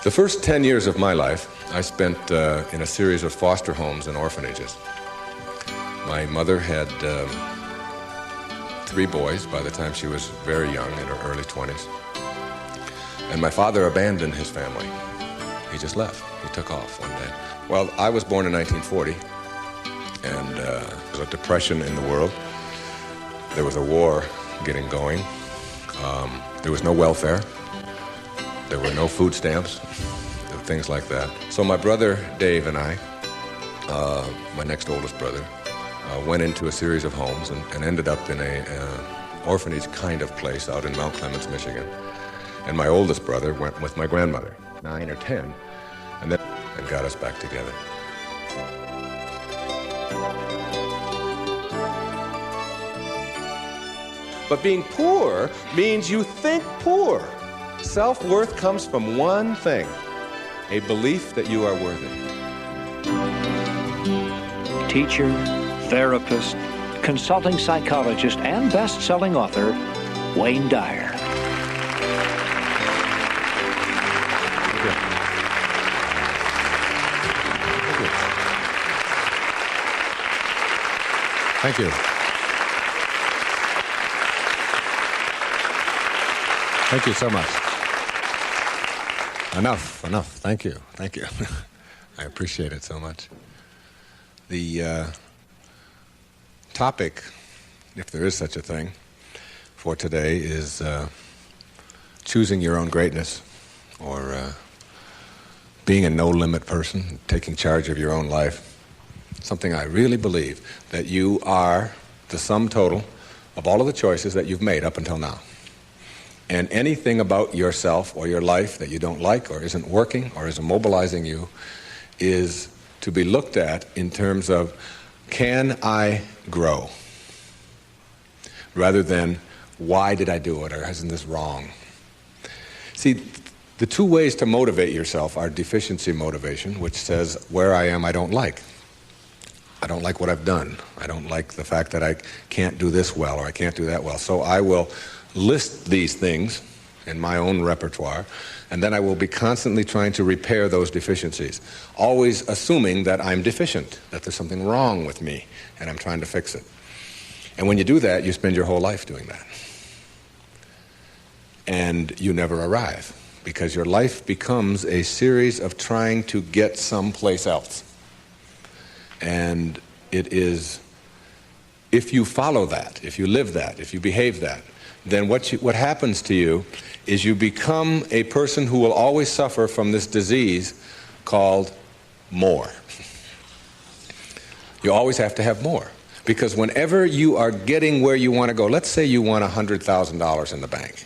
The first 10 years of my life, I spent in a series of foster homes and orphanages. My mother had 3 boys by the time she was very young, in her early 20s. And my father abandoned his family. He just left. He took off one day. Well, I was born in 1940, and there was a depression in the world. There was a war getting going. There was no welfare. There were no food stamps, things like that. So my brother Dave and I, my next oldest brother, went into a series of homes and ended up in an orphanage kind of place out in Mount Clemens, Michigan. And my oldest brother went with my grandmother, 9 or 10, and got us back together. But being poor means you think poor. Self-worth comes from one thing, a belief that you are worthy. Teacher, therapist, consulting psychologist, and best-selling author, Wayne Dyer. Thank you. Thank you so much. Enough. Thank you. I appreciate it so much. The topic, if there is such a thing, for today is choosing your own greatness, or being a no-limit person, taking charge of your own life. Something I really believe, that you are the sum total of all of the choices that you've made up until now. And anything about yourself or your life that you don't like or isn't working or isn't mobilizing you is to be looked at in terms of, can I grow? Rather than, why did I do it, or isn't this wrong? See, the 2 ways to motivate yourself are deficiency motivation, which says, where I am I don't like. I don't like what I've done. I don't like the fact that I can't do this well or I can't do that well. So I will list these things in my own repertoire, and then I will be constantly trying to repair those deficiencies, always assuming that I'm deficient, that there's something wrong with me, and I'm trying to fix it. And when you do that, you spend your whole life doing that. And you never arrive, because your life becomes a series of trying to get someplace else. And it is, if you follow that, if you live that, if you behave that, then what happens to you is you become a person who will always suffer from this disease called more. You always have to have more. Because whenever you are getting where you want to go, let's say you want $100,000 in the bank,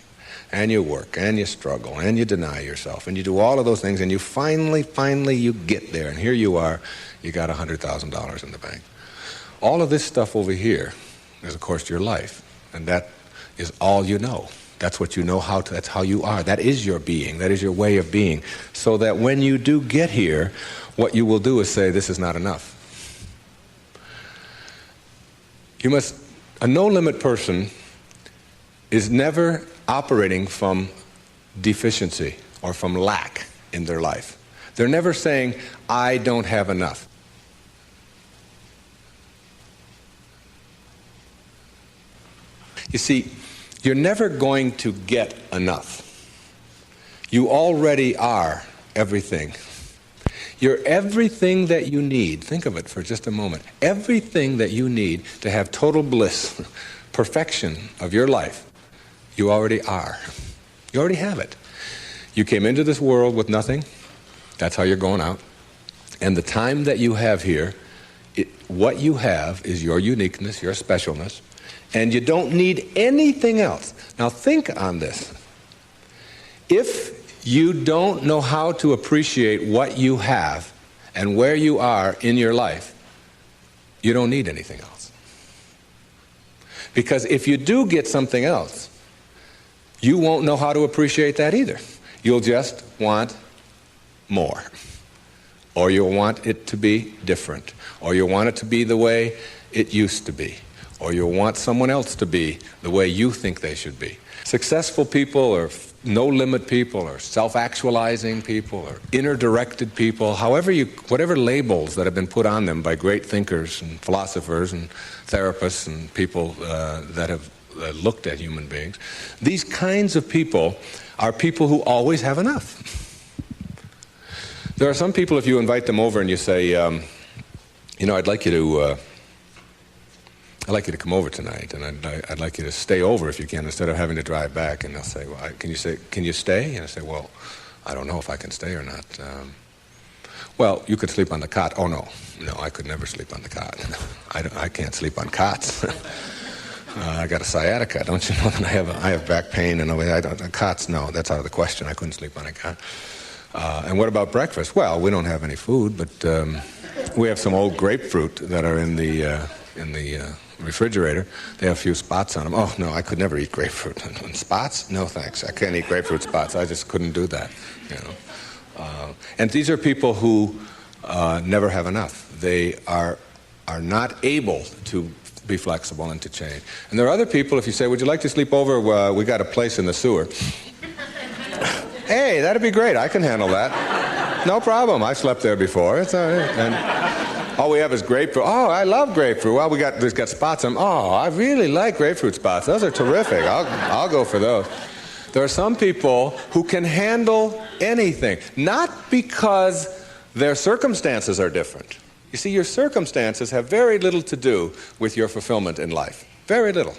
and you work, and you struggle, and you deny yourself, and you do all of those things, and you finally you get there, and here you are, you got $100,000 in the bank. All of this stuff over here is, of course, your life, and that is all you know. That's what you know how to, that's how you are. That is your being. That is your way of being. So that when you do get here, what you will do is say, this is not enough. A no-limit person is never operating from deficiency or from lack in their life. They're never saying, I don't have enough. You see, you're never going to get enough. You already are everything. You're everything that you need. Think of it for just a moment. Everything that you need to have total bliss, perfection of your life, you already are. You already have it. You came into this world with nothing. That's how you're going out. And the time that you have here, what you have is your uniqueness, your specialness, and you don't need anything else. Now think on this. If you don't know how to appreciate what you have and where you are in your life, you don't need anything else. Because if you do get something else, you won't know how to appreciate that either. You'll just want more. Or you'll want it to be different. Or you'll want it to be the way it used to be. or you'll want someone else to be the way you think they should be. Successful people or no-limit people or self-actualizing people or inner-directed people, whatever labels that have been put on them by great thinkers and philosophers and therapists and people that have looked at human beings, these kinds of people are people who always have enough. There are some people, if you invite them over and you say, I'd like you to come over tonight, and I'd like you to stay over if you can, instead of having to drive back. And they'll say, well, can you stay? And I say, well, I don't know if I can stay or not. Well, you could sleep on the cot. Oh, no, I could never sleep on the cot. I can't sleep on cots. I got a sciatica. Don't you know that I have back pain and cots? No, that's out of the question. I couldn't sleep on a cot. And what about breakfast? Well, we don't have any food, but we have some old grapefruit that are in the refrigerator. They have a few spots on them. Oh, no, I could never eat grapefruit. Spots? No, thanks. I can't eat grapefruit spots. I just couldn't do that. And these are people who never have enough. They are not able to be flexible and to change. And there are other people, if you say, would you like to sleep over? We got a place in the sewer. Hey, that'd be great. I can handle that. No problem. I slept there before. It's all right. And all we have is grapefruit. Oh, I love grapefruit. Well, there's got spots on them. Oh, I really like grapefruit spots. Those are terrific. I'll go for those. There are some people who can handle anything, not because their circumstances are different. You see, your circumstances have very little to do with your fulfillment in life. Very little.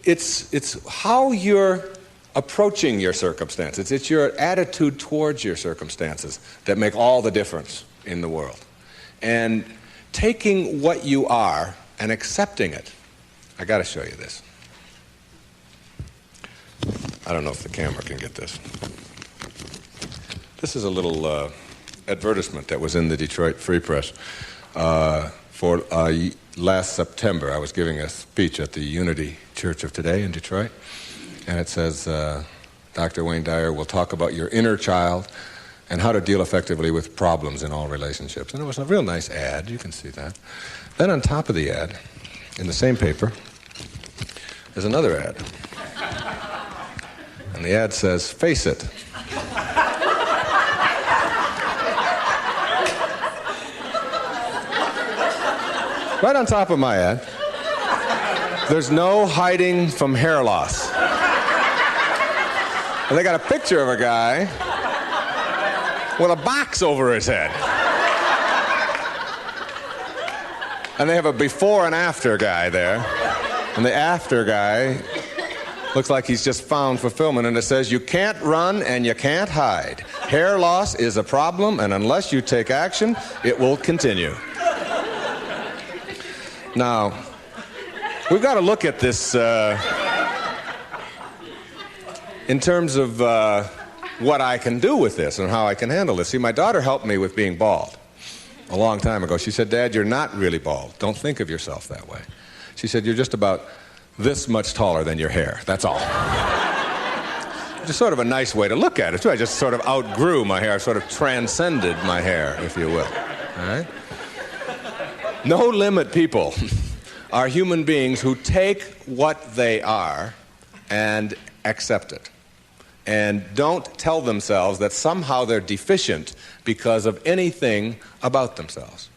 It's how you're approaching your circumstances. It's your attitude towards your circumstances that make all the difference in the world. And taking what you are and accepting it. I got to show you this. I don't know if the camera can get this. This is a little advertisement that was in the Detroit Free Press for last September. I was giving a speech at the Unity Church of Today in Detroit. And it says, Dr. Wayne Dyer will talk about your inner child and how to deal effectively with problems in all relationships. And it was a real nice ad. You can see that. Then on top of the ad, in the same paper, there's another ad. And the ad says, face it. Right on top of my ad, there's no hiding from hair loss. And they got a picture of a guy with a box over his head. And they have a before and after guy there. And the after guy looks like he's just found fulfillment. And it says, you can't run and you can't hide. Hair loss is a problem, and unless you take action, it will continue. Now, we've got to look at this in terms of what I can do with this and how I can handle this. See, my daughter helped me with being bald a long time ago. She said, Dad, you're not really bald. Don't think of yourself that way. She said, you're just about this much taller than your hair. That's all. Just sort of a nice way to look at it, too. I just sort of outgrew my hair, sort of transcended my hair, if you will. All right? No-limit people are human beings who take what they are and accept it, and don't tell themselves that somehow they're deficient because of anything about themselves.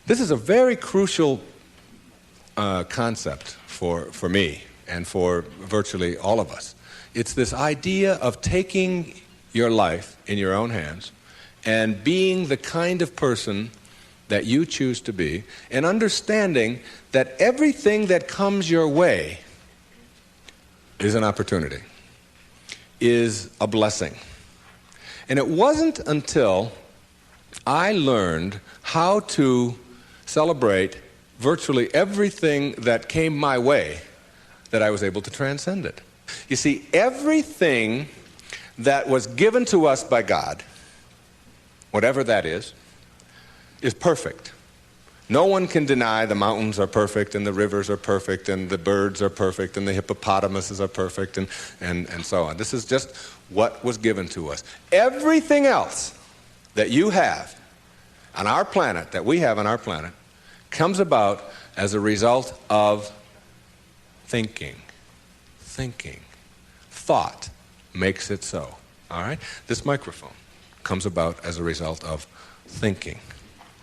This is a very crucial concept for me and for virtually all of us. It's this idea of taking your life in your own hands and being the kind of person that you choose to be, and understanding that everything that comes your way is an opportunity, is a blessing. And it wasn't until I learned how to celebrate virtually everything that came my way that I was able to transcend it. You see, everything that was given to us by God, whatever that is perfect. No one can deny the mountains are perfect and the rivers are perfect and the birds are perfect and the hippopotamuses are perfect and so on. This is just what was given to us. Everything else that you have on our planet, that we have on our planet, comes about as a result of thinking. Thinking. Thought makes it so. All right? This microphone comes about as a result of thinking.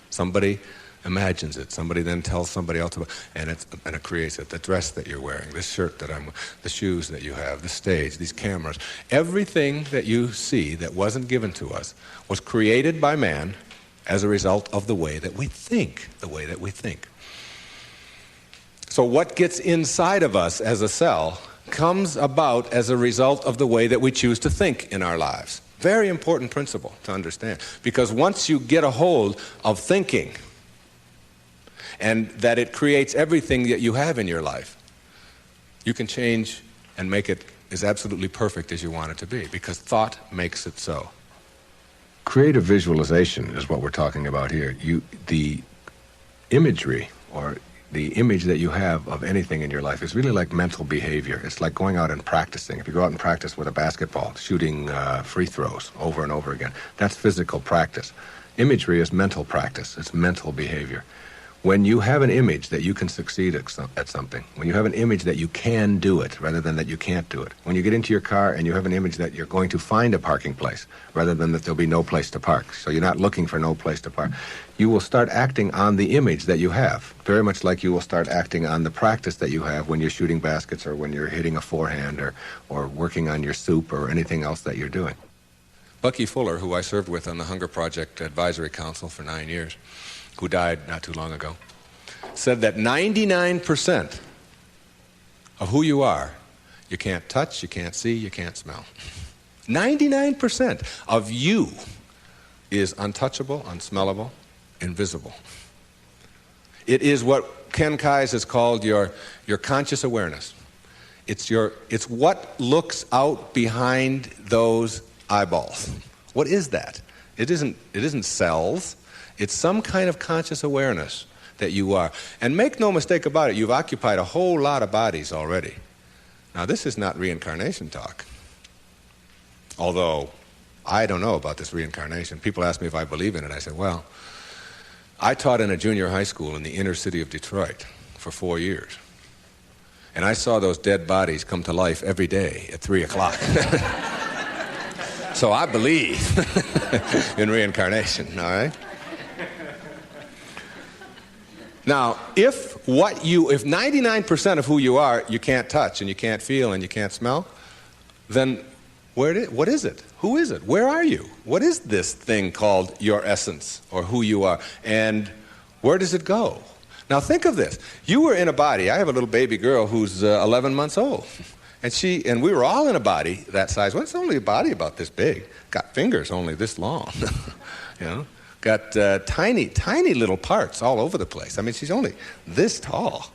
Somebody imagines it. Somebody then tells somebody else about it, and it creates it. The dress that you're wearing, this shirt that I'm wearing, the shoes that you have, the stage, these cameras. Everything that you see that wasn't given to us was created by man as a result of the way that we think. The way that we think. So what gets inside of us as a cell comes about as a result of the way that we choose to think in our lives. Very important principle to understand. Because once you get a hold of thinking, and that it creates everything that you have in your life, you can change and make it as absolutely perfect as you want it to be, because thought makes it so. Creative visualization is what we're talking about here. The imagery, or the image that you have of anything in your life, is really like mental behavior. It's like going out and practicing. If you go out and practice with a basketball, shooting free throws over and over again, that's physical practice. Imagery is mental practice. It's mental behavior. When you have an image that you can succeed at something, when you have an image that you can do it rather than that you can't do it, when you get into your car and you have an image that you're going to find a parking place rather than that there'll be no place to park, so you're not looking for no place to park, you will start acting on the image that you have, very much like you will start acting on the practice that you have when you're shooting baskets or when you're hitting a forehand or working on your soup or anything else that you're doing. Bucky Fuller, who I served with on the Hunger Project Advisory Council for 9 years, who died not too long ago, said that 99% of who you are, you can't touch, you can't see, you can't smell. 99% of you is untouchable, unsmellable, invisible. It is what Ken Kais has called your conscious awareness. It's what looks out behind those eyeballs. What is that? It isn't cells. It's some kind of conscious awareness that you are. And make no mistake about it, you've occupied a whole lot of bodies already. Now, this is not reincarnation talk. Although, I don't know about this reincarnation. People ask me if I believe in it. I say, well, I taught in a junior high school in the inner city of Detroit for 4 years. And I saw those dead bodies come to life every day at 3 o'clock. So I believe in reincarnation, all right? Now, if 99% of who you are, you can't touch and you can't feel and you can't smell, then what is it? Who is it? Where are you? What is this thing called your essence or who you are? And where does it go? Now think of this. You were in a body. I have a little baby girl who's 11 months old. And we were all in a body that size. Well, it's only a body about this big. Got fingers only this long. You know? Got tiny, tiny little parts all over the place. I mean, she's only this tall.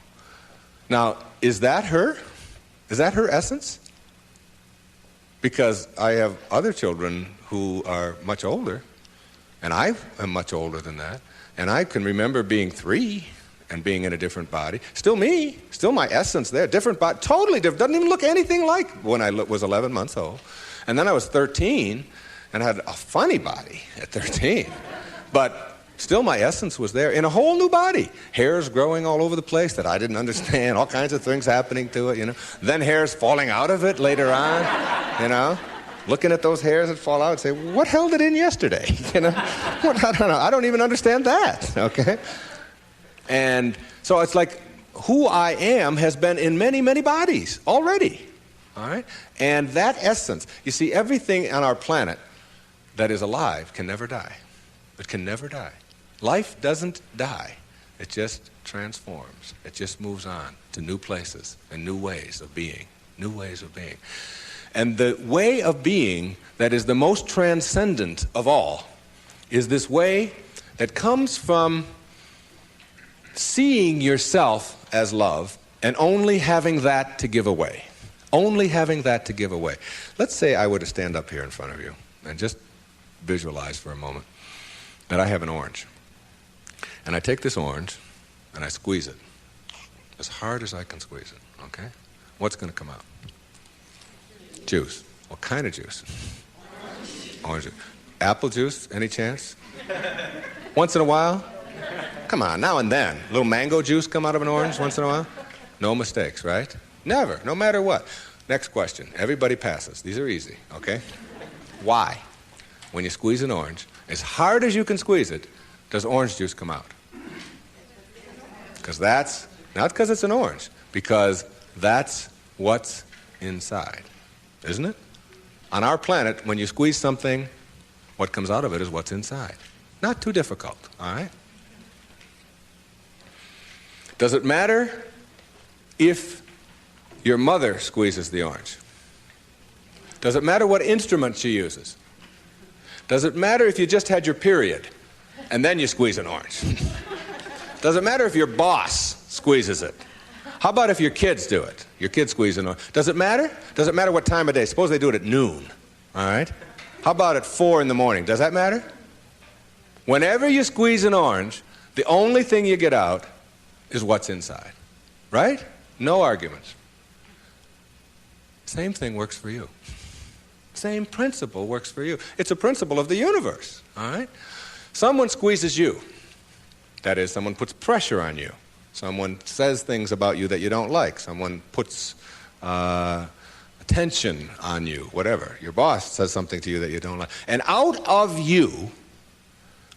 Now, is that her? Is that her essence? Because I have other children who are much older, and I am much older than that, and I can remember being 3 and being in a different body. Still me, still my essence there, different body, totally different, doesn't even look anything like when I was 11 months old. And then I was 13 and had a funny body at 13. But still my essence was there in a whole new body. Hairs growing all over the place that I didn't understand, all kinds of things happening to it, you know. Then hairs falling out of it later on, you know. Looking at those hairs that fall out and say, what held it in yesterday? You know, I don't know. I don't even understand that, okay? And so it's like who I am has been in many, many bodies already, all right? And that essence, you see, everything on our planet that is alive can never die. It can never die. Life doesn't die. It just transforms. It just moves on to new places and new ways of being. New ways of being. And the way of being that is the most transcendent of all is this way that comes from seeing yourself as love and only having that to give away. Only having that to give away. Let's say I were to stand up here in front of you and just visualize for a moment that I have an orange. And I take this orange and I squeeze it as hard as I can squeeze it, okay? What's going to come out? Juice. What kind of juice? Orange juice. Apple juice, any chance? Once in a while? Come on, now and then. A little mango juice come out of an orange once in a while? No mistakes, right? Never, no matter what. Next question. Everybody passes. These are easy, okay? Why, when you squeeze an orange, as hard as you can squeeze it, does orange juice come out? Because that's, not because it's an orange, because that's what's inside, isn't it? On our planet, when you squeeze something, what comes out of it is what's inside. Not too difficult, all right? Does it matter if your mother squeezes the orange? Does it matter what instrument she uses? Does it matter if you just had your period and then you squeeze an orange? Does it matter if your boss squeezes it? How about if your kids do it? Your kids squeeze an orange. Does it matter? Does it matter what time of day? Suppose they do it at noon, all right? How about at 4 in the morning? Does that matter? Whenever you squeeze an orange, the only thing you get out is what's inside, right? No arguments. Same thing works for you. Same principle works for you. It's a principle of the universe, all right? Someone squeezes you. That is, someone puts pressure on you. Someone says things about you that you don't like. Someone puts attention on you, whatever. Your boss says something to you that you don't like. And out of you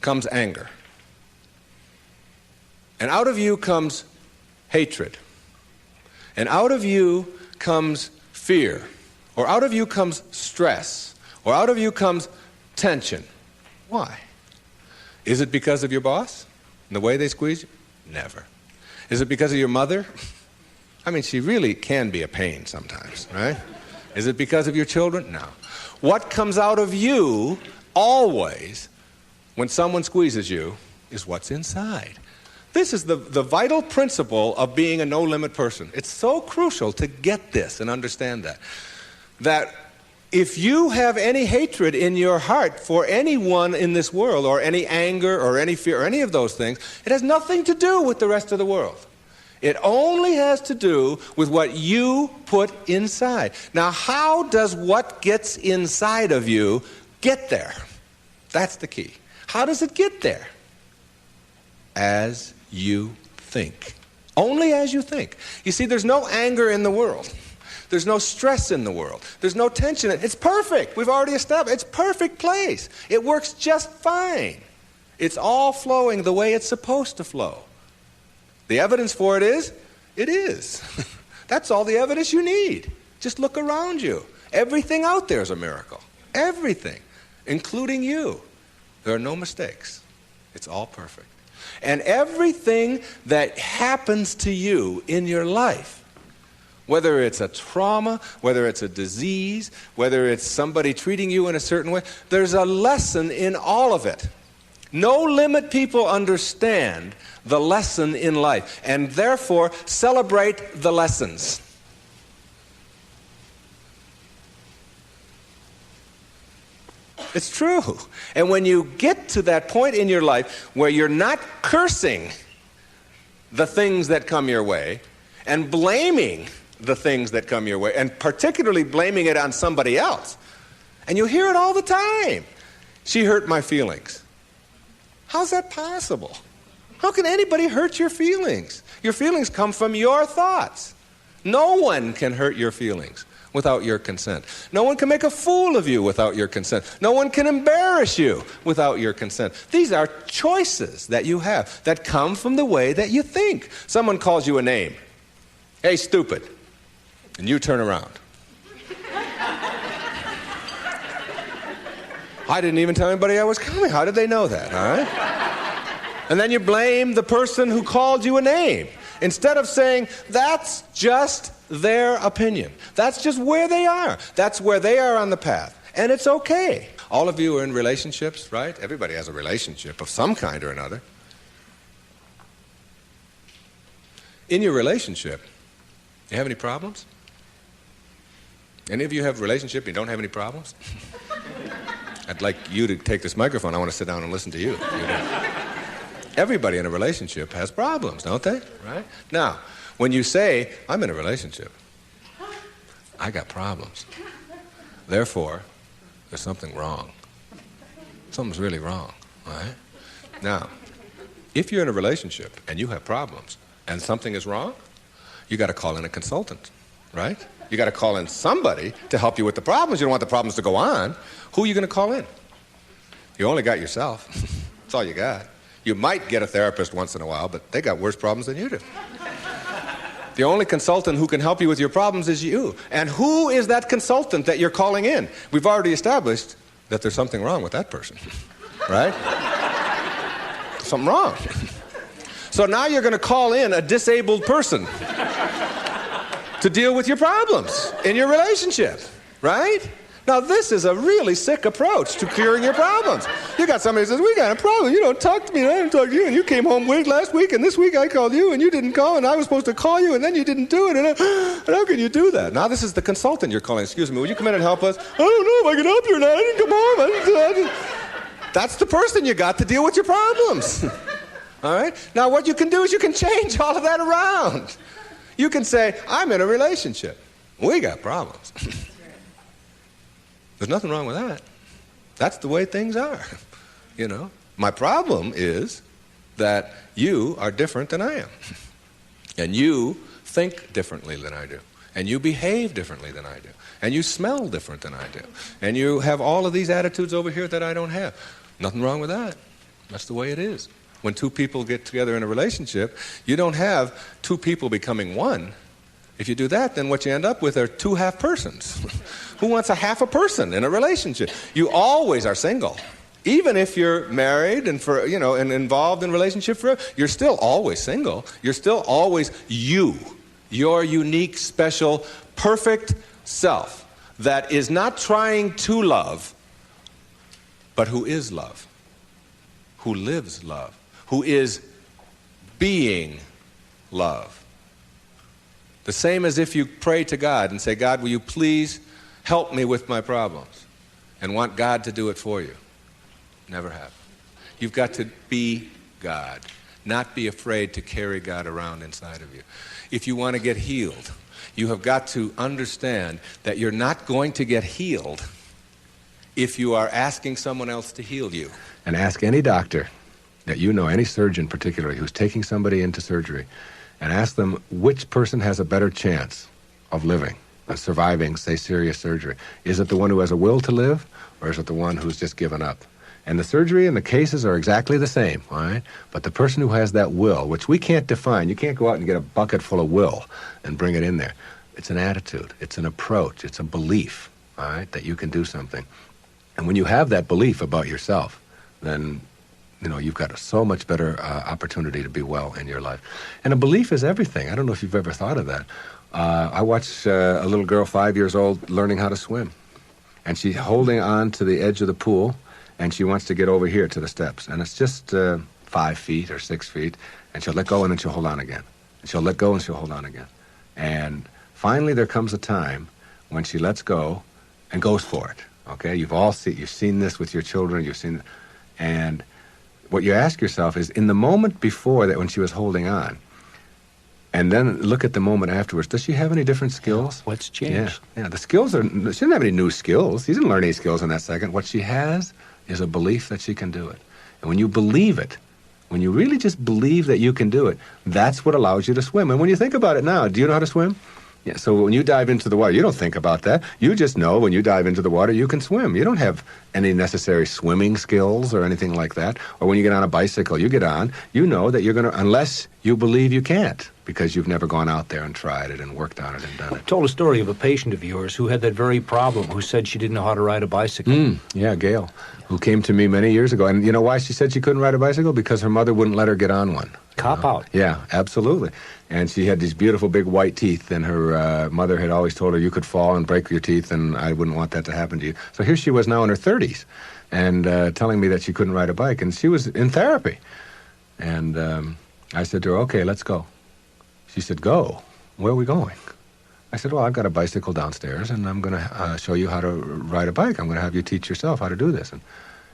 comes anger. And out of you comes hatred. And out of you comes fear. Or out of you comes stress. Or out of you comes tension. Why? Is it because of your boss and the way they squeeze you? Never. Is it because of your mother? I mean, she really can be a pain sometimes, right? Is it because of your children? No. What comes out of you always when someone squeezes you is what's inside. This is the vital principle of being a no-limit person. It's so crucial to get this and understand that. That if you have any hatred in your heart for anyone in this world, or any anger, or any fear, or any of those things, it has nothing to do with the rest of the world. It only has to do with what you put inside. Now, how does what gets inside of you get there? That's the key. How does it get there? As you think. Only as you think. You see, there's no anger in the world. There's no stress in the world. There's no tension. It's perfect. We've already established. It's a perfect place. It works just fine. It's all flowing the way it's supposed to flow. The evidence for it is. That's all the evidence you need. Just look around you. Everything out there is a miracle. Everything, including you. There are no mistakes. It's all perfect. And everything that happens to you in your life, whether it's a trauma, whether it's a disease, whether it's somebody treating you in a certain way, there's a lesson in all of it. No-limit people understand the lesson in life and therefore celebrate the lessons. It's true. And when you get to that point in your life where you're not cursing the things that come your way and blaming the things that come your way, and particularly blaming it on somebody else, and you hear it all the time. She hurt my feelings. How's that possible? How can anybody hurt your feelings? Your feelings come from your thoughts. No one can hurt your feelings without your consent. No one can make a fool of you without your consent. No one can embarrass you without your consent. These are choices that you have that come from the way that you think. Someone calls you a name. Hey, stupid. And you turn around. I didn't even tell anybody I was coming. How did they know that, all right? And then you blame the person who called you a name. Instead of saying, that's just their opinion. That's just where they are. That's where they are on the path. And it's okay. All of you are in relationships, right? Everybody has a relationship of some kind or another. In your relationship, you have any problems? Any of you have a relationship and you don't have any problems? I'd like you to take this microphone. I want to sit down and listen to you. Everybody in a relationship has problems, don't they? Right? Now, when you say, I'm in a relationship, I got problems. Therefore, there's something wrong. Something's really wrong, right? Now, if you're in a relationship and you have problems and something is wrong, you got to call in a consultant, right? You got to call in somebody to help you with the problems. You don't want the problems to go on. Who are you going to call in? You only got yourself. That's all you got. You might get a therapist once in a while, but they got worse problems than you do. The only consultant who can help you with your problems is you. And who is that consultant that you're calling in? We've already established that there's something wrong with that person, right? Something wrong. So now you're going to call in a disabled person to deal with your problems in your relationship, right? Now this is a really sick approach to curing your problems. You got somebody who says, we got a problem, you don't talk to me, and I didn't talk to you, and you came home late last week, and this week I called you, and you didn't call, and I was supposed to call you, and then you didn't do it, and how can you do that? Now this is the consultant you're calling. Excuse me, will you come in and help us? I don't know if I can help you or not. I didn't come home. I didn't. That's the person you got to deal with your problems. All right? Now what you can do is you can change all of that around. You can say, I'm in a relationship. We got problems. There's nothing wrong with that. That's the way things are, you know. My problem is that you are different than I am. And you think differently than I do. And you behave differently than I do. And you smell different than I do. And you have all of these attitudes over here that I don't have. Nothing wrong with that. That's the way it is. When two people get together in a relationship, you don't have two people becoming one. If you do that, then what you end up with are two half persons. Who wants a half a person in a relationship? You always are single. Even if you're married and and involved in a relationship forever, you're still always single. You're still always you. Your unique, special, perfect self that is not trying to love, but who is love, who lives love, who is being love. The same as if you pray to God and say, God, will you please help me with my problems? And want God to do it for you. Never have. You've got to be God, not be afraid to carry God around inside of you. If you want to get healed, you have got to understand that you're not going to get healed if you are asking someone else to heal you. And ask any doctor that you know, any surgeon particularly, who's taking somebody into surgery, and ask them which person has a better chance of living, of surviving, say, serious surgery. Is it the one who has a will to live, or is it the one who's just given up? And the surgery and the cases are exactly the same, all right? But the person who has that will, which we can't define, you can't go out and get a bucket full of will and bring it in there. It's an attitude, it's an approach, it's a belief, all right, that you can do something. And when you have that belief about yourself, then you've got so much better opportunity to be well in your life. And a belief is everything. I don't know if you've ever thought of that. I watched a little girl, 5 years old, learning how to swim. And she's holding on to the edge of the pool, and she wants to get over here to the steps. And it's just 5 feet or 6 feet, and she'll let go and then she'll hold on again. And she'll let go and she'll hold on again. And finally there comes a time when she lets go and goes for it. Okay? You've seen this with your children, and what you ask yourself is, in the moment before that when she was holding on, and then look at the moment afterwards, does she have any different skills? What's changed? Yeah, the skills she didn't have any new skills. She didn't learn any skills in that second. What she has is a belief that she can do it. And when you believe it, when you really just believe that you can do it, that's what allows you to swim. And when you think about it now, do you know how to swim? Yeah, so when you dive into the water, you don't think about that. You just know when you dive into the water, you can swim. You don't have any necessary swimming skills or anything like that. Or when you get on a bicycle, you get on, you know that you're going to, unless you believe you can't, because you've never gone out there and tried it and worked on it and done it. Told a story of a patient of yours who had that very problem, who said she didn't know how to ride a bicycle. Yeah, Gail, who came to me many years ago. And you know why she said she couldn't ride a bicycle? Because her mother wouldn't let her get on one. Cop out. Yeah, absolutely. And she had these beautiful big white teeth, and her mother had always told her, you could fall and break your teeth, and I wouldn't want that to happen to you. So here she was now in her 30s, and telling me that she couldn't ride a bike, and she was in therapy. And I said to her, okay, let's go. She said, go? Where are we going? I said, well, I've got a bicycle downstairs, and I'm going to show you how to ride a bike. I'm going to have you teach yourself how to do this. And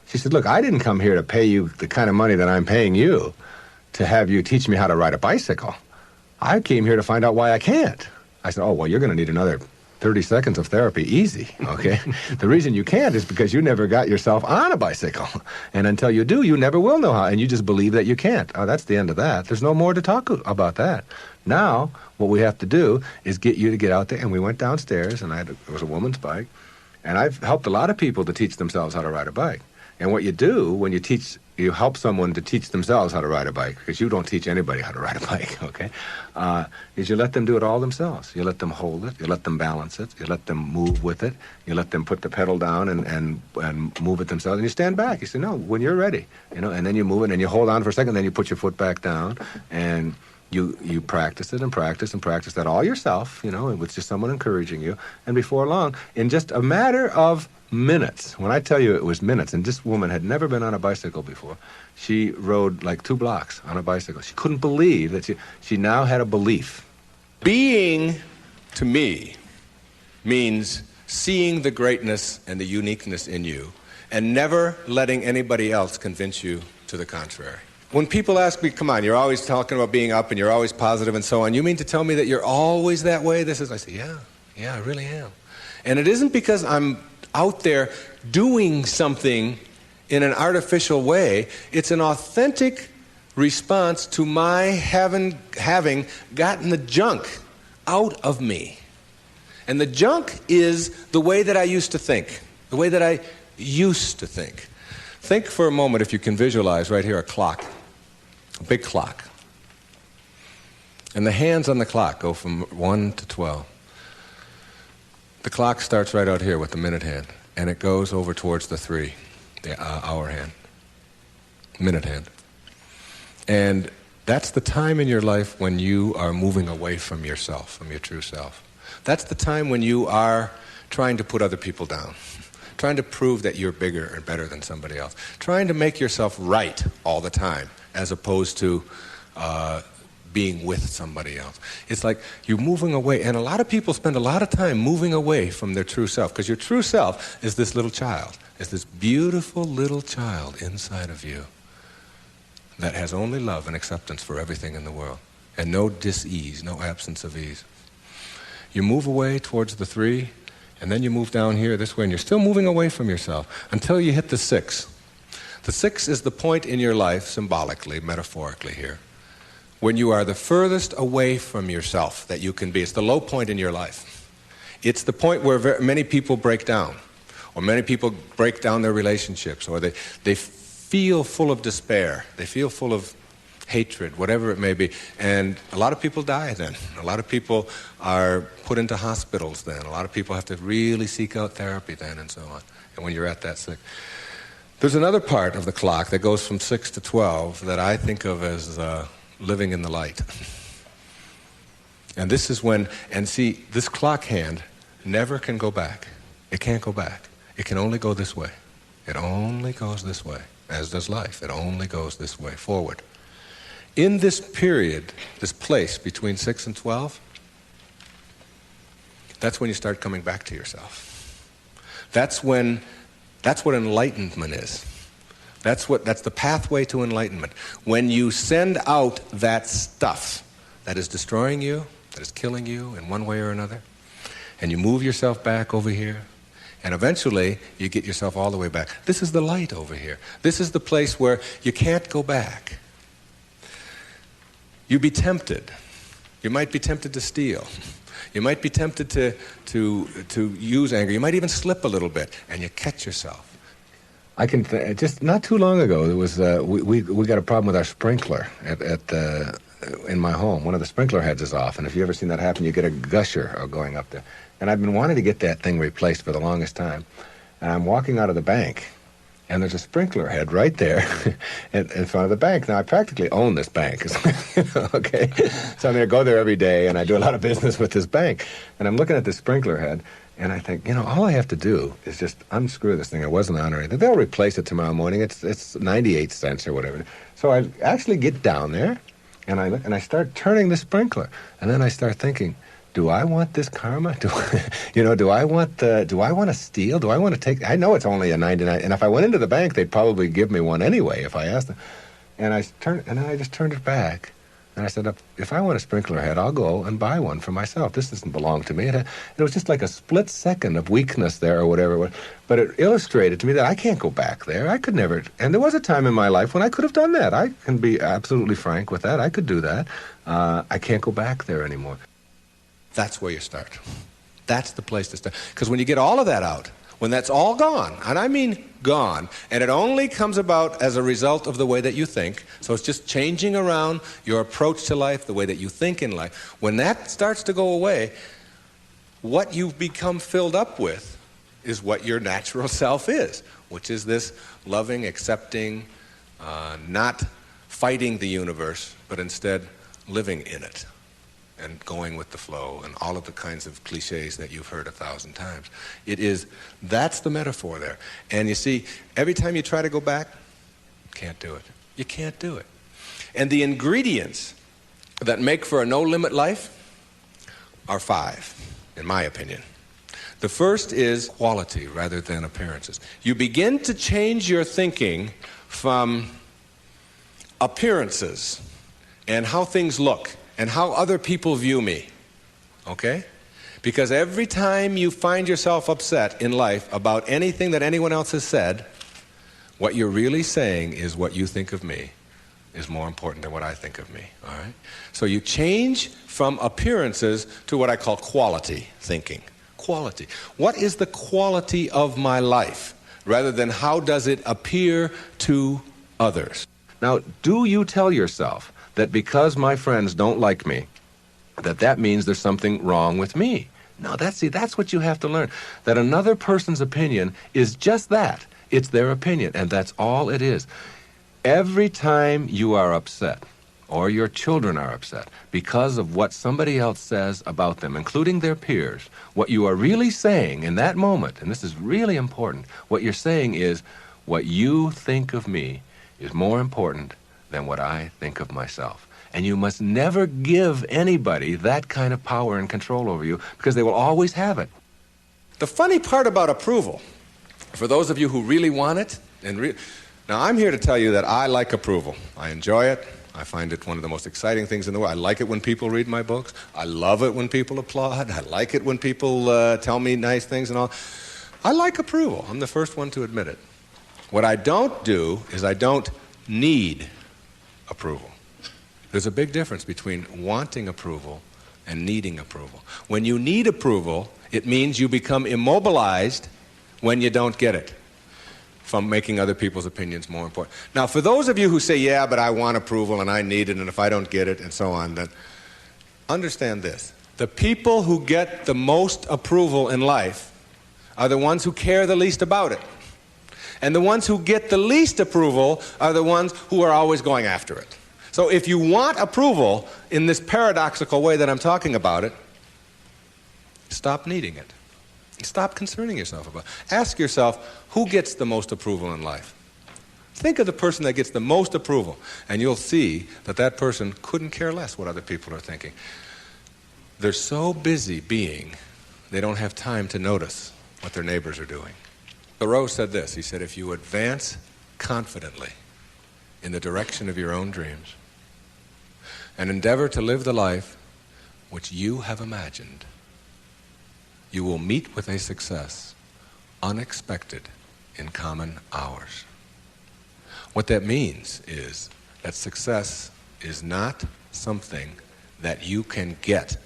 she said, look, I didn't come here to pay you the kind of money that I'm paying you to have you teach me how to ride a bicycle. I came here to find out why I can't. I said, oh, well, you're going to need another 30 seconds of therapy easy, okay? The reason you can't is because you never got yourself on a bicycle. And until you do, you never will know how. And you just believe that you can't. Oh, that's the end of that. There's no more to talk about that. Now, what we have to do is get you to get out there. And we went downstairs, and it was a woman's bike. And I've helped a lot of people to teach themselves how to ride a bike. And what you do when you help someone to teach themselves how to ride a bike, because you don't teach anybody how to ride a bike, okay, is you let them do it all themselves. You let them hold it. You let them balance it. You let them move with it. You let them put the pedal down and move it themselves. And you stand back. You say, no, when you're ready, and then you move it, and you hold on for a second, then you put your foot back down, and you practice it and practice and practice that all yourself, and with just someone encouraging you. And before long, in just a matter of minutes, when I tell you it was minutes, and this woman had never been on a bicycle before, she rode like 2 blocks on a bicycle. She couldn't believe that she now had a belief. Being, to me, means seeing the greatness and the uniqueness in you and never letting anybody else convince you to the contrary. When people ask me, come on, you're always talking about being up and you're always positive and so on, you mean to tell me that you're always that way? I say, yeah, I really am. And it isn't because I'm out there doing something in an artificial way. It's an authentic response to my having gotten the junk out of me. And the junk is the way that I used to think, the way that I used to think. Think for a moment, if you can visualize right here, a clock, a big clock. And the hands on the clock go from 1 to 12. The clock starts right out here with the minute hand, and it goes over towards the 3, the hour hand, minute hand. And that's the time in your life when you are moving away from yourself, from your true self. That's the time when you are trying to put other people down, trying to prove that you're bigger and better than somebody else, trying to make yourself right all the time, as opposed to being with somebody else. It's like you're moving away, and a lot of people spend a lot of time moving away from their true self, because your true self is this little child, is this beautiful little child inside of you that has only love and acceptance for everything in the world, and no dis-ease, no absence of ease. You move away towards the 3, and then you move down here this way, and you're still moving away from yourself until you hit the 6. The 6 is the point in your life, symbolically, metaphorically here, when you are the furthest away from yourself that you can be. It's the low point in your life. It's the point where many people break down, or many people break down their relationships, or they feel full of despair. They feel full of hatred, whatever it may be. And a lot of people die then. A lot of people are put into hospitals then. A lot of people have to really seek out therapy then, and so on. And when you're at that sick. There's another part of the clock that goes from 6 to 12 that I think of as living in the light. And this is when, and see, this clock hand never can go back. It can't go back. It can only go this way. It only goes this way, as does life. It only goes this way, forward. In this period, this place between 6 and 12, that's when you start coming back to yourself. That's what enlightenment is. That's the pathway to enlightenment. When you send out that stuff that is destroying you, that is killing you in one way or another, and you move yourself back over here, and eventually you get yourself all the way back. This is the light over here. This is the place where you can't go back. You'd be tempted. You might be tempted to steal. You might be tempted to use anger. You might even slip a little bit, and you catch yourself. I can just not too long ago there was we got a problem with our sprinkler in my home. One of the sprinkler heads is off, and if you ever seen that happen, you get a gusher going up there. And I've been wanting to get that thing replaced for the longest time. And I'm walking out of the bank, and there's a sprinkler head right there in front of the bank. Now, I practically own this bank, okay? So I'm going to go there every day, and I do a lot of business with this bank. And I'm looking at this sprinkler head, and I think, all I have to do is just unscrew this thing. It wasn't on or anything. They'll replace it tomorrow morning. It's 98 cents or whatever. So I actually get down there, and I look, and I start turning the sprinkler. And then I start thinking, do I want this karma? Do I want to steal? Do I want to take? I know it's only a 99, and if I went into the bank, they'd probably give me one anyway if I asked them. And I just turned it back, And I said, if I want a sprinkler head, I'll go and buy one for myself. This doesn't belong to me. It was just like a split second of weakness there or whatever it was. But it illustrated to me that I can't go back there. I could never. And there was a time in my life when I could have done that. I can be absolutely frank with that. I could do that. I can't go back there anymore. That's where you start. That's the place to start. Because when you get all of that out, when that's all gone, and I mean gone, and it only comes about as a result of the way that you think, so it's just changing around your approach to life, the way that you think in life, when that starts to go away, what you've become filled up with is what your natural self is, which is this loving, accepting, not fighting the universe, but instead living in it and going with the flow and all of the kinds of cliches that you've heard 1,000 times. That's the metaphor there. And you see, every time you try to go back, can't do it. You can't do it. And the ingredients that make for a no-limit life are 5, in my opinion. The first is quality rather than appearances. You begin to change your thinking from appearances and how things look and how other people view me, okay? Because every time you find yourself upset in life about anything that anyone else has said, what you're really saying is what you think of me is more important than what I think of me, all right? So you change from appearances to what I call quality thinking. Quality. What is the quality of my life, rather than how does it appear to others? Now, do you tell yourself that because my friends don't like me, that means there's something wrong with me? No, that's what you have to learn. That another person's opinion is just that. It's their opinion, and that's all it is. Every time you are upset, or your children are upset, because of what somebody else says about them, including their peers, what you are really saying in that moment, and this is really important, what you're saying is, what you think of me is more important than what I think of myself. And you must never give anybody that kind of power and control over you, because they will always have it. The funny part about approval, for those of you who really want it, now I'm here to tell you that I like approval. I enjoy it. I find it one of the most exciting things in the world. I like it when people read my books. I love it when people applaud. I like it when people tell me nice things and all. I like approval. I'm the first one to admit it. What I don't do is I don't need approval. There's a big difference between wanting approval and needing approval. When you need approval, it means you become immobilized when you don't get it, from making other people's opinions more important. Now, for those of you who say, yeah, but I want approval and I need it, and if I don't get it, and so on, then understand this. The people who get the most approval in life are the ones who care the least about it. And the ones who get the least approval are the ones who are always going after it. So if you want approval in this paradoxical way that I'm talking about it, stop needing it. Stop concerning yourself about it. Ask yourself, who gets the most approval in life? Think of the person that gets the most approval, and you'll see that that person couldn't care less what other people are thinking. They're so busy being, they don't have time to notice what their neighbors are doing. Thoreau said this. He said, if you advance confidently in the direction of your own dreams and endeavor to live the life which you have imagined, you will meet with a success unexpected in common hours. What that means is that success is not something that you can get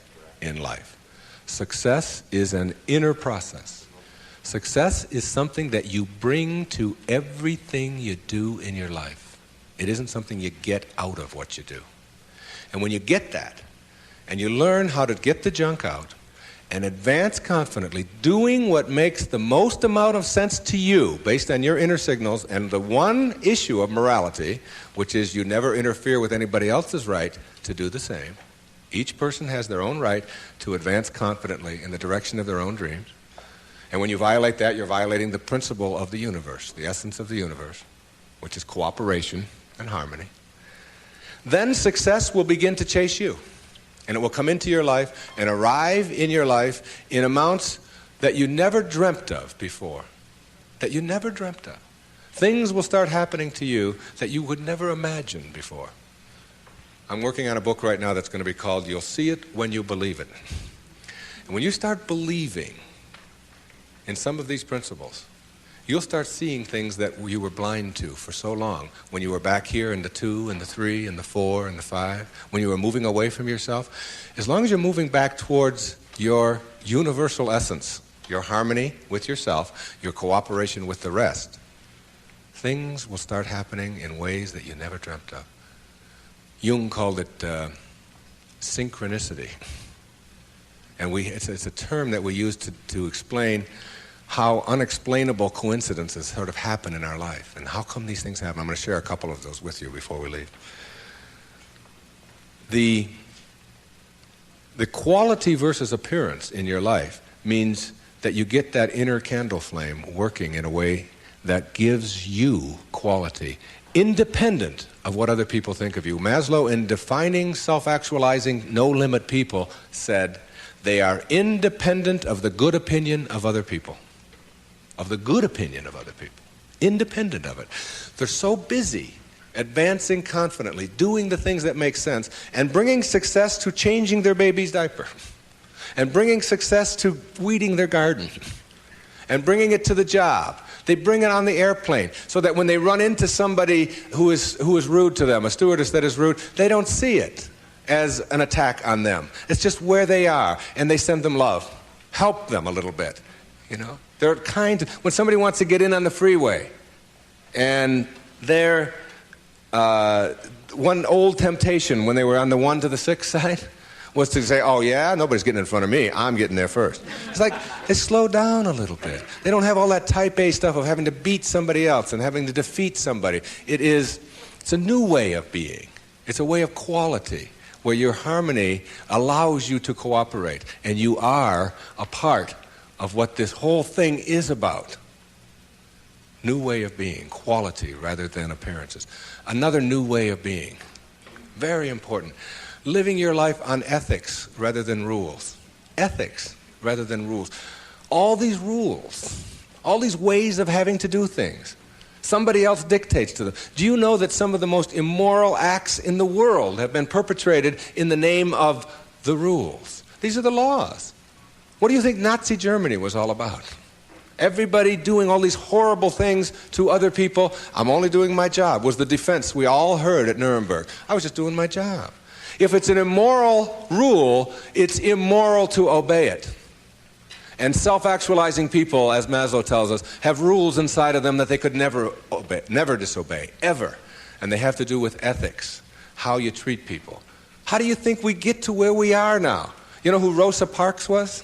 in life. Success is an inner process. Success is something that you bring to everything you do in your life. It isn't something you get out of what you do. And when you get that, and you learn how to get the junk out, and advance confidently, doing what makes the most amount of sense to you based on your inner signals and the one issue of morality, which is you never interfere with anybody else's right to do the same. Each person has their own right to advance confidently in the direction of their own dreams. And when you violate that, you're violating the principle of the universe, the essence of the universe, which is cooperation and harmony. Then success will begin to chase you. And it will come into your life and arrive in your life in amounts that you never dreamt of before. That you never dreamt of. Things will start happening to you that you would never imagine before. I'm working on a book right now that's going to be called You'll See It When You Believe It. And when you start believing in some of these principles, you'll start seeing things that you were blind to for so long. When you were back here in the 2 and the 3 and the 4 and the 5, when you were moving away from yourself, as long as you're moving back towards your universal essence, your harmony with yourself, your cooperation with the rest, things will start happening in ways that you never dreamt of. Jung called it synchronicity. And it's a term that we use to explain how unexplainable coincidences sort of happen in our life. And how come these things happen? I'm going to share a couple of those with you before we leave. The quality versus appearance in your life means that you get that inner candle flame working in a way that gives you quality, independent of what other people think of you. Maslow, in defining self-actualizing, no-limit people, said they are independent of the good opinion of other people. Of the good opinion of other people. Independent of it. They're so busy advancing confidently, doing the things that make sense, and bringing success to changing their baby's diaper, and bringing success to weeding their garden, and bringing it to the job. They bring it on the airplane so that when they run into somebody who is rude to them, a stewardess that is rude, they don't see it as an attack on them. It's just where they are, and they send them love. Help them a little bit, you know. They're kind. When somebody wants to get in on the freeway, and they're one old temptation when they were on the 1 to the 6 side was to say, oh yeah, nobody's getting in front of me, I'm getting there first. It's like they slow down a little bit. They don't have all that type A stuff of having to beat somebody else and having to defeat somebody. It's a new way of being. It's a way of quality where your harmony allows you to cooperate, and you are a part of what this whole thing is about. New way of being, quality rather than appearances. Another new way of being, very important. Living your life on ethics rather than rules. Ethics rather than rules. All these rules, all these ways of having to do things, somebody else dictates to them. Do you know that some of the most immoral acts in the world have been perpetrated in the name of the rules? These are the laws. What do you think Nazi Germany was all about? Everybody doing all these horrible things to other people. I'm only doing my job, was the defense we all heard at Nuremberg. I was just doing my job. If it's an immoral rule, it's immoral to obey it. And self-actualizing people, as Maslow tells us, have rules inside of them that they could never obey, never disobey, ever. And they have to do with ethics, how you treat people. How do you think we get to where we are now? You know who Rosa Parks was?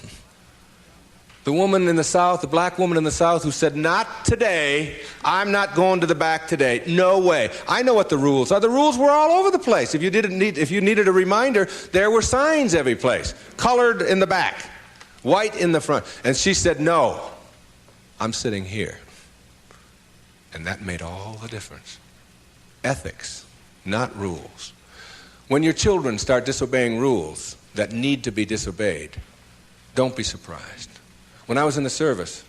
The woman in the South, the black woman in the South who said, not today, I'm not going to the back today, no way. I know what the rules are. The rules were all over the place. If you needed a reminder, there were signs every place, colored in the back, white in the front. And she said, no, I'm sitting here. And that made all the difference. Ethics, not rules. When your children start disobeying rules that need to be disobeyed, don't be surprised. When I was in the service,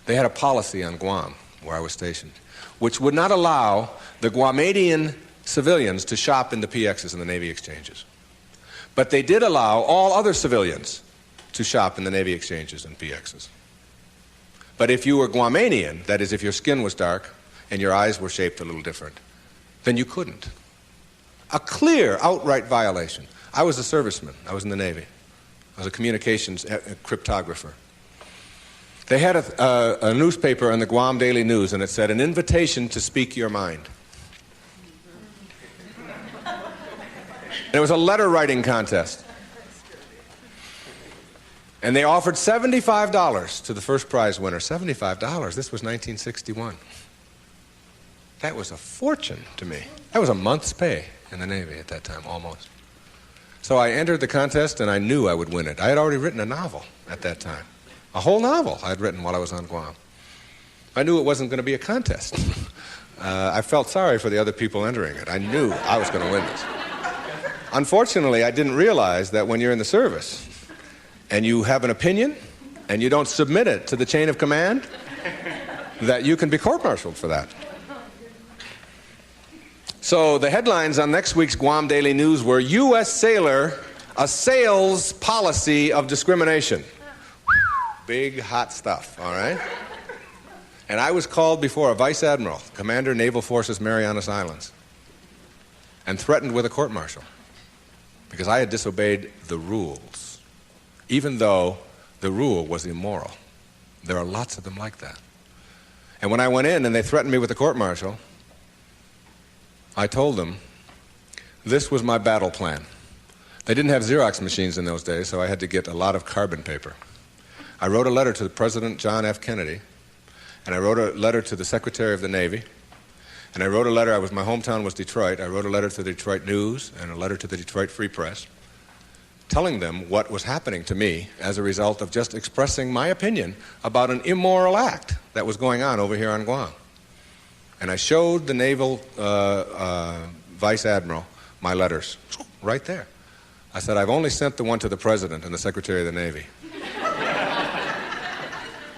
they had a policy on Guam, where I was stationed, which would not allow the Guamanian civilians to shop in the PXs and the Navy exchanges. But they did allow all other civilians to shop in the Navy exchanges and PXs. But if you were Guamanian, that is, if your skin was dark and your eyes were shaped a little different, then you couldn't. A clear, outright violation. I was a serviceman. I was in the Navy. I was a communications cryptographer. They had a newspaper on the Guam Daily News, and it said, an invitation to speak your mind. And it was a letter writing contest. And they offered $75 to the first prize winner. $75. This was 1961. That was a fortune to me. That was a month's pay in the Navy at that time, almost. So I entered the contest, and I knew I would win it. I had already written a novel at that time. A whole novel I had written while I was on Guam. I knew it wasn't going to be a contest. I felt sorry for the other people entering it. I knew I was going to win this. Unfortunately, I didn't realize that when you're in the service and you have an opinion and you don't submit it to the chain of command, that you can be court-martialed for that. So the headlines on next week's Guam Daily News were U.S. sailor assails policy of discrimination. Big, hot stuff, all right? And I was called before a vice admiral, commander Naval Forces Marianas Islands, and threatened with a court-martial because I had disobeyed the rules, even though the rule was immoral. There are lots of them like that. And when I went in and they threatened me with a court-martial, I told them this was my battle plan. They didn't have Xerox machines in those days, so I had to get a lot of carbon paper. I wrote a letter to President John F. Kennedy, and I wrote a letter to the Secretary of the Navy, and I wrote a letter, my hometown was Detroit, I wrote a letter to the Detroit News and a letter to the Detroit Free Press, telling them what was happening to me as a result of just expressing my opinion about an immoral act that was going on over here on Guam. And I showed the Naval Vice Admiral my letters, right there. I said, I've only sent the one to the President and the Secretary of the Navy.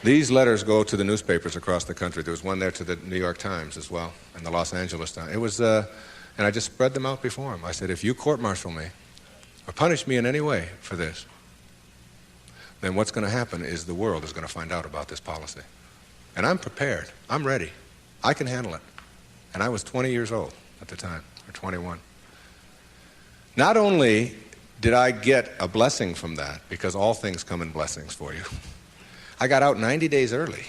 These letters go to the newspapers across the country. There was one there to the New York Times as well, and the Los Angeles Times. It was, and I just spread them out before him. I said, if you court-martial me or punish me in any way for this, then what's going to happen is the world is going to find out about this policy. And I'm prepared. I'm ready. I can handle it. And I was 20 years old at the time, or 21. Not only did I get a blessing from that, because all things come in blessings for you, I got out 90 days early.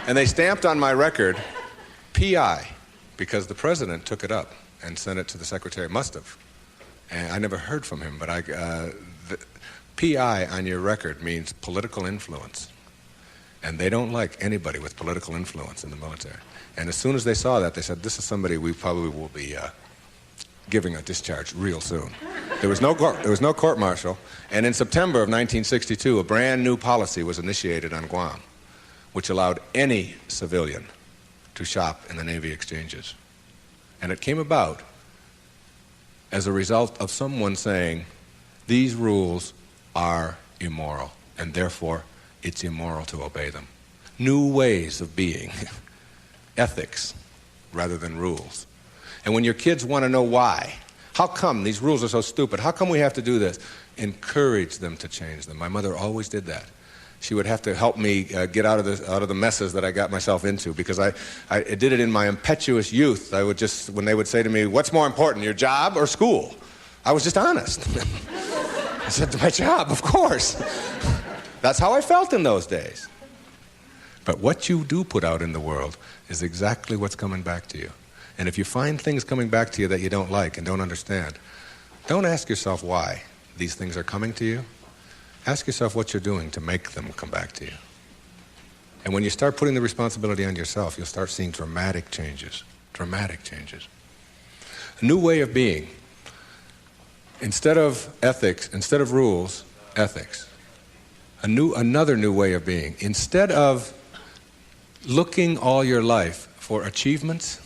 And they stamped on my record, P.I., because the President took it up and sent it to the Secretary. Must have. And I never heard from him, but the P.I. on your record means political influence. And they don't like anybody with political influence in the military. And as soon as they saw that, they said, this is somebody we probably will be giving a discharge real soon. There was no court-martial, and in September of 1962, a brand new policy was initiated on Guam, which allowed any civilian to shop in the Navy exchanges. And it came about as a result of someone saying, these rules are immoral, and therefore it's immoral to obey them. New ways of being, ethics rather than rules. And when your kids want to know why, how come these rules are so stupid? How come we have to do this? Encourage them to change them. My mother always did that. She would have to help me get out of the messes that I got myself into, because I did it in my impetuous youth. I would just, when they would say to me, what's more important, your job or school? I was just honest. I said, my job, of course. That's how I felt in those days. But what you do put out in the world is exactly what's coming back to you. And if you find things coming back to you that you don't like and don't understand, don't ask yourself why these things are coming to you. Ask yourself what you're doing to make them come back to you. And when you start putting the responsibility on yourself, you'll start seeing dramatic changes. Dramatic changes. A new way of being. Instead of ethics, instead of rules, ethics. Another new way of being. Instead of looking all your life for achievements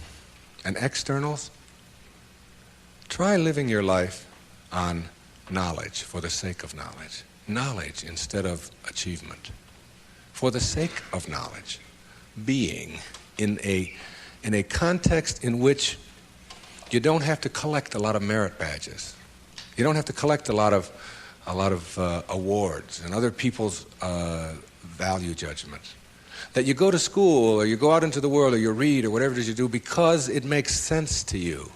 and externals, try living your life on knowledge for the sake of knowledge. Knowledge instead of achievement. For the sake of knowledge. Being in a context in which you don't have to collect a lot of merit badges. You don't have to collect a lot of awards and other people's value judgments. That you go to school or you go out into the world or you read or whatever it is you do because it makes sense to you,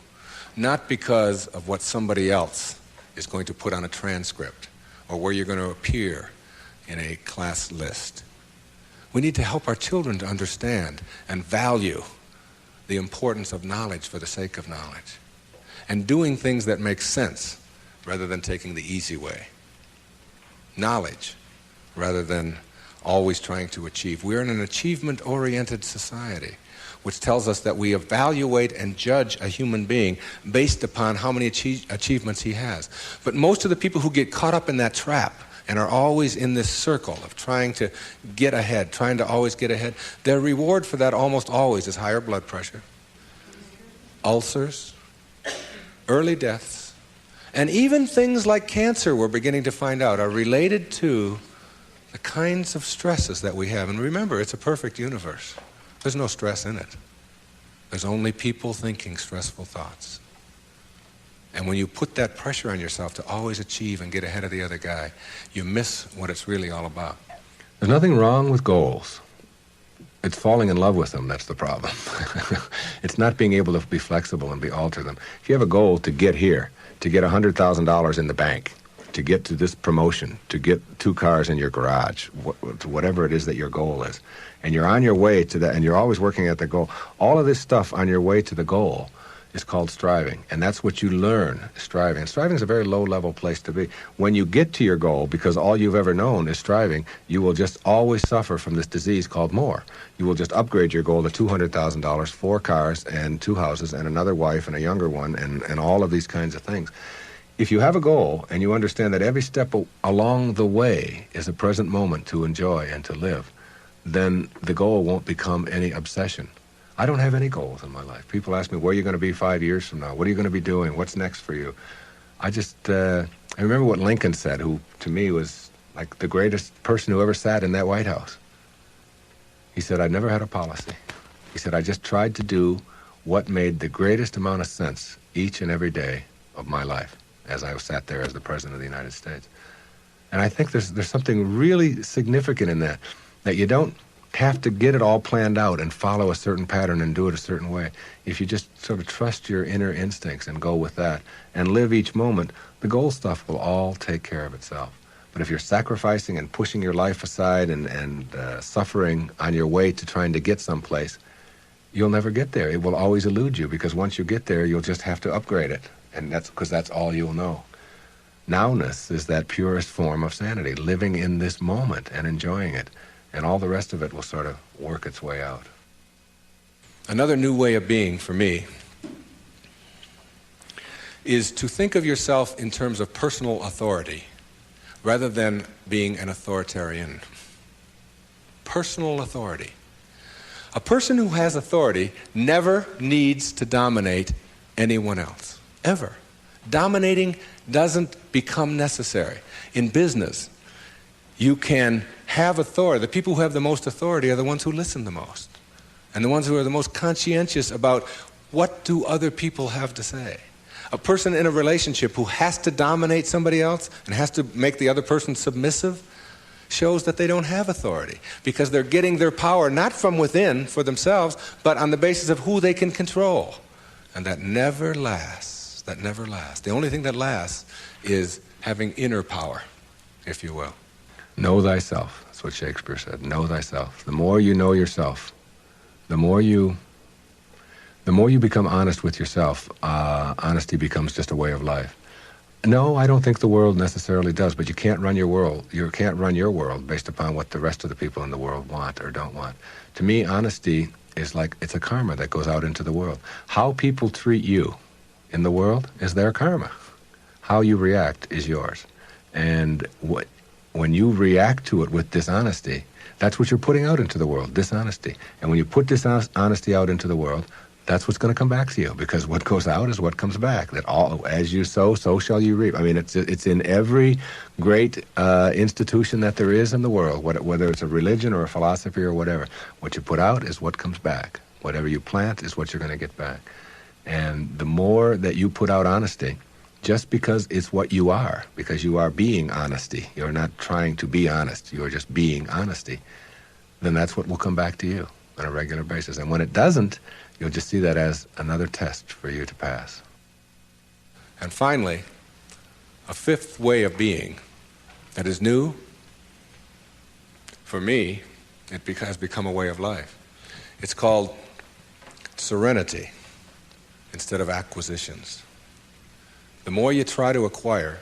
not because of what somebody else is going to put on a transcript or where you're going to appear in a class list. We need to help our children to understand and value the importance of knowledge for the sake of knowledge and doing things that make sense rather than taking the easy way. Knowledge rather than always trying to achieve. We're in an achievement-oriented society, which tells us that we evaluate and judge a human being based upon how many achievements he has. But most of the people who get caught up in that trap and are always in this circle of trying to get ahead, trying to always get ahead, their reward for that almost always is higher blood pressure, ulcers, early deaths, and even things like cancer, we're beginning to find out, are related to the kinds of stresses that we have. And remember, it's a perfect universe. There's no stress in it. There's only people thinking stressful thoughts. And when you put that pressure on yourself to always achieve and get ahead of the other guy, you miss what it's really all about. There's nothing wrong with goals. It's falling in love with them that's the problem. It's not being able to be flexible and alter them. If you have a goal to get here, to get $100,000 in the bank, to get to this promotion, to get 2 cars in your garage, whatever it is that your goal is, and you're on your way to that, and you're always working at the goal, all of this stuff on your way to the goal is called striving, and that's what you learn, striving. And striving is a very low-level place to be. When you get to your goal, because all you've ever known is striving, you will just always suffer from this disease called more. You will just upgrade your goal to $200,000, 4 cars and 2 houses and another wife and a younger one and all of these kinds of things. If you have a goal and you understand that every step along the way is a present moment to enjoy and to live, then the goal won't become any obsession. I don't have any goals in my life. People ask me, where are you going to be 5 years from now? What are you going to be doing? What's next for you? I remember what Lincoln said, who to me was like the greatest person who ever sat in that White House. He said, I never had a policy. He said, I just tried to do what made the greatest amount of sense each and every day of my life as I sat there as the President of the United States. And I think there's something really significant in that you don't have to get it all planned out and follow a certain pattern and do it a certain way. If you just sort of trust your inner instincts and go with that and live each moment, the goal stuff will all take care of itself. But if you're sacrificing and pushing your life aside and suffering on your way to trying to get someplace, you'll never get there. It will always elude you, because once you get there, you'll just have to upgrade it. And that's because that's all you'll know. Nowness is that purest form of sanity, living in this moment and enjoying it. And all the rest of it will sort of work its way out. Another new way of being for me is to think of yourself in terms of personal authority rather than being an authoritarian. Personal authority. A person who has authority never needs to dominate anyone else, ever. Dominating doesn't become necessary. In business, you can have authority. The people who have the most authority are the ones who listen the most, and the ones who are the most conscientious about what do other people have to say. A person in a relationship who has to dominate somebody else and has to make the other person submissive shows that they don't have authority, because they're getting their power not from within for themselves, but on the basis of who they can control. And that never lasts. That never lasts. The only thing that lasts is having inner power, if you will. Know thyself. That's what Shakespeare said. Know thyself. The more you know yourself, the more you become honest with yourself, honesty becomes just a way of life. No, I don't think the world necessarily does, but you can't run your world. You can't run your world based upon what the rest of the people in the world want or don't want. To me, honesty is like, it's a karma that goes out into the world. How people treat you in the world is their karma. How you react is yours. And when you react to it with dishonesty, that's what you're putting out into the world, dishonesty. And when you put dishonesty out into the world, that's what's going to come back to you, because what goes out is what comes back. That all, as you sow, so shall you reap. I mean, it's in every great institution that there is in the world, whether it's a religion or a philosophy or whatever. What you put out is what comes back. Whatever you plant is what you're going to get back. And the more that you put out honesty, just because it's what you are, because you are being honesty, you're not trying to be honest, you're just being honesty, then that's what will come back to you on a regular basis. And when it doesn't, you'll just see that as another test for you to pass. And finally, a fifth way of being that is new, for me, it has become a way of life. It's called serenity instead of acquisitions. The more you try to acquire,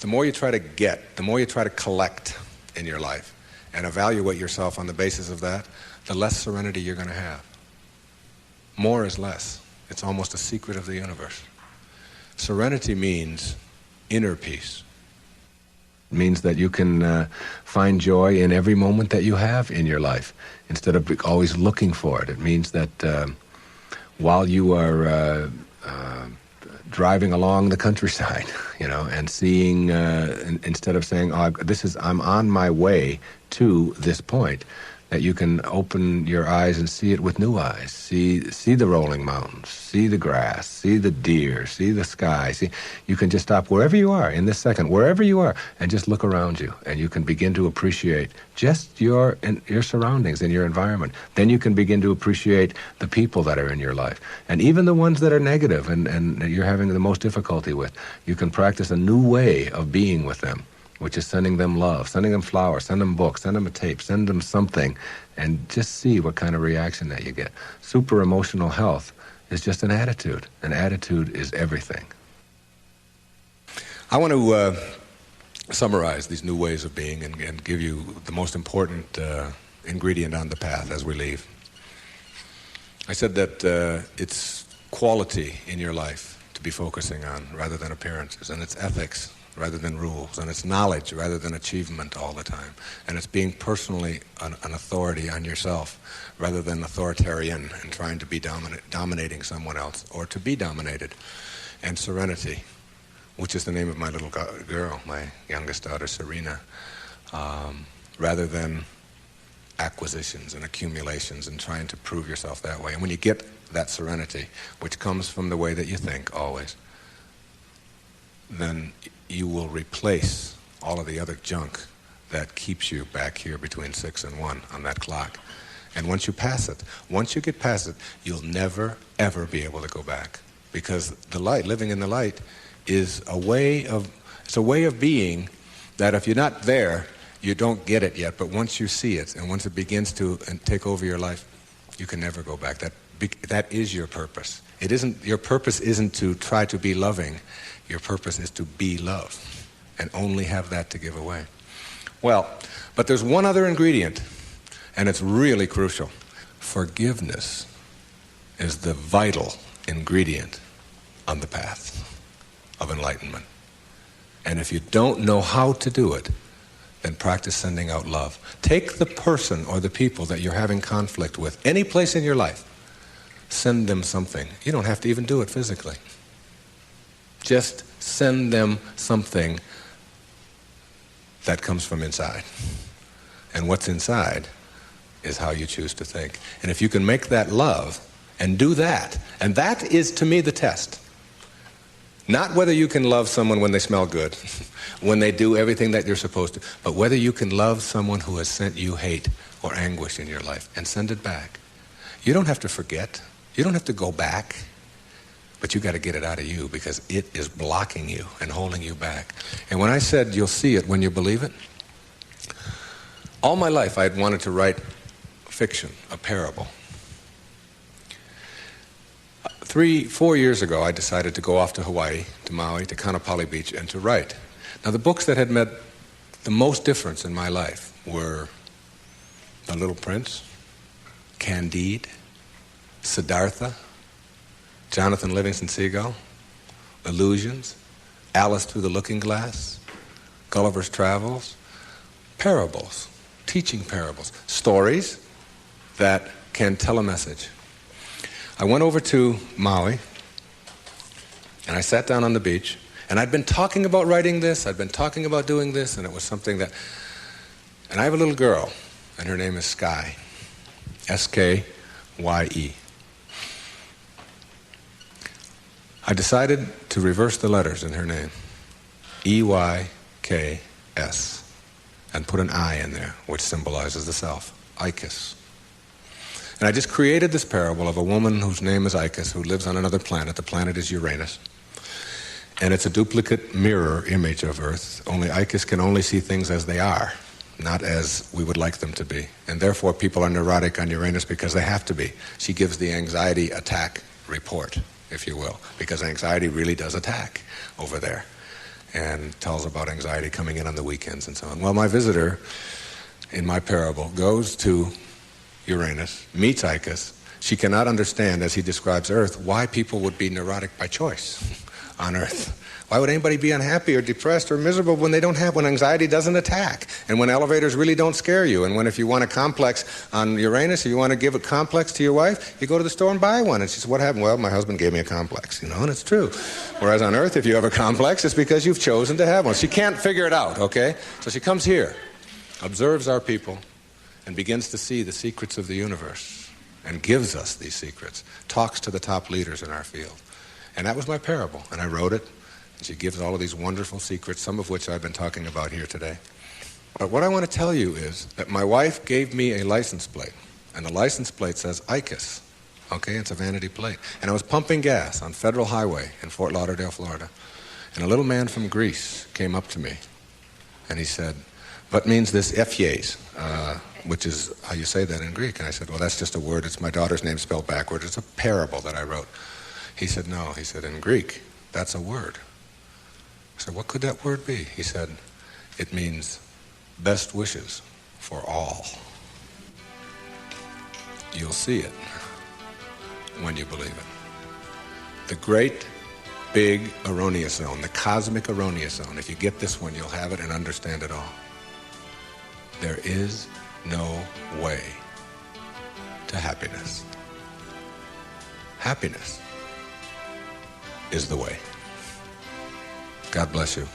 the more you try to get, the more you try to collect in your life and evaluate yourself on the basis of that, the less serenity you're going to have. More is less. It's almost a secret of the universe. Serenity means inner peace. It means that you can find joy in every moment that you have in your life instead of always looking for it. It means that while you are driving along the countryside, and seeing, instead of saying, I'm on my way to this point, that you can open your eyes and see it with new eyes. See the rolling mountains, see the grass, see the deer, see the sky. You can just stop wherever you are in this second, wherever you are, and just look around you, and you can begin to appreciate just your surroundings and your environment. Then you can begin to appreciate the people that are in your life, and even the ones that are negative and you're having the most difficulty with. You can practice a new way of being with them, which is sending them love, sending them flowers, send them books, send them a tape, send them something, and just see what kind of reaction that you get. Super emotional health is just an attitude. An attitude is everything. I want to summarize these new ways of being and give you the most important ingredient on the path as we leave. I said that it's quality in your life to be focusing on rather than appearances, and it's ethics rather than rules, and it's knowledge rather than achievement all the time, and it's being personally an authority on yourself rather than authoritarian and trying to be dominating someone else or to be dominated, and serenity, which is the name of my little girl, my youngest daughter, Serena, rather than acquisitions and accumulations and trying to prove yourself that way. And when you get that serenity, which comes from the way that you think always, then you will replace all of the other junk that keeps you back here between 6 and 1 on that clock. And once you get past it, you'll never, ever be able to go back. Because the light, living in the light, is a way of being that if you're not there, you don't get it yet. But once you see it, and once it begins to take over your life, you can never go back. That is your purpose. Your purpose isn't to try to be loving. Your purpose is to be love and only have that to give away. Well, but there's one other ingredient, and it's really crucial. Forgiveness is the vital ingredient on the path of enlightenment. And if you don't know how to do it, then practice sending out love. Take the person or the people that you're having conflict with, any place in your life, send them something. You don't have to even do it physically. Just send them something that comes from inside. And what's inside is how you choose to think. And if you can make that love and do that, and that is to me the test. Not whether you can love someone when they smell good, when they do everything that you're supposed to, but whether you can love someone who has sent you hate or anguish in your life and send it back. You don't have to forget. You don't have to go back. But you got to get it out of you because it is blocking you and holding you back. And when I said you'll see it when you believe it, all my life I had wanted to write fiction, a parable. 3-4 years ago I decided to go off to Hawaii, to Maui, to Kaanapali Beach, and to write. Now the books that had made the most difference in my life were The Little Prince, Candide, Siddhartha, Jonathan Livingston Seagull, Illusions, Alice Through the Looking Glass, Gulliver's Travels, parables, teaching parables, stories that can tell a message. I went over to Maui, and I sat down on the beach, and I'd been talking about writing this, I'd been talking about doing this, and it was something that... And I have a little girl, and her name is Sky, S-K-Y-E. I decided to reverse the letters in her name, E-Y-K-S, and put an I in there, which symbolizes the self, Icus. And I just created this parable of a woman whose name is Icus, who lives on another planet. The planet is Uranus. And it's a duplicate mirror image of Earth, only Icus can only see things as they are, not as we would like them to be. And therefore people are neurotic on Uranus because they have to be. She gives the anxiety attack report, if you will, because anxiety really does attack over there, and tells about anxiety coming in on the weekends and so on. Well, my visitor in my parable goes to Uranus, meets Icus. She cannot understand, as he describes Earth, why people would be neurotic by choice on Earth. Why would anybody be unhappy or depressed or miserable when anxiety doesn't attack, and when elevators really don't scare you, and when if you want a complex on Uranus, if you want to give a complex to your wife, you go to the store and buy one. And she says, what happened? Well, my husband gave me a complex, and it's true. Whereas on Earth, if you have a complex, it's because you've chosen to have one. She can't figure it out, okay? So she comes here, observes our people, and begins to see the secrets of the universe and gives us these secrets, talks to the top leaders in our field. And that was my parable, and I wrote it, and she gives all of these wonderful secrets, some of which I've been talking about here today. But what I want to tell you is that my wife gave me a license plate, and the license plate says ICUS. Okay, it's a vanity plate. And I was pumping gas on Federal Highway in Fort Lauderdale, Florida, and a little man from Greece came up to me, and he said, "What means this Ephies?" Which is how you say that in Greek. And I said, "Well, that's just a word. It's my daughter's name spelled backward. It's a parable that I wrote." He said, "No." He said, "In Greek, that's a word." I said, "What could that word be?" He said, "It means best wishes for all." You'll see it when you believe it. The great, big erroneous zone, the cosmic erroneous zone. If you get this one, you'll have it and understand it all. There is no way to happiness. Happiness is the way. God bless you.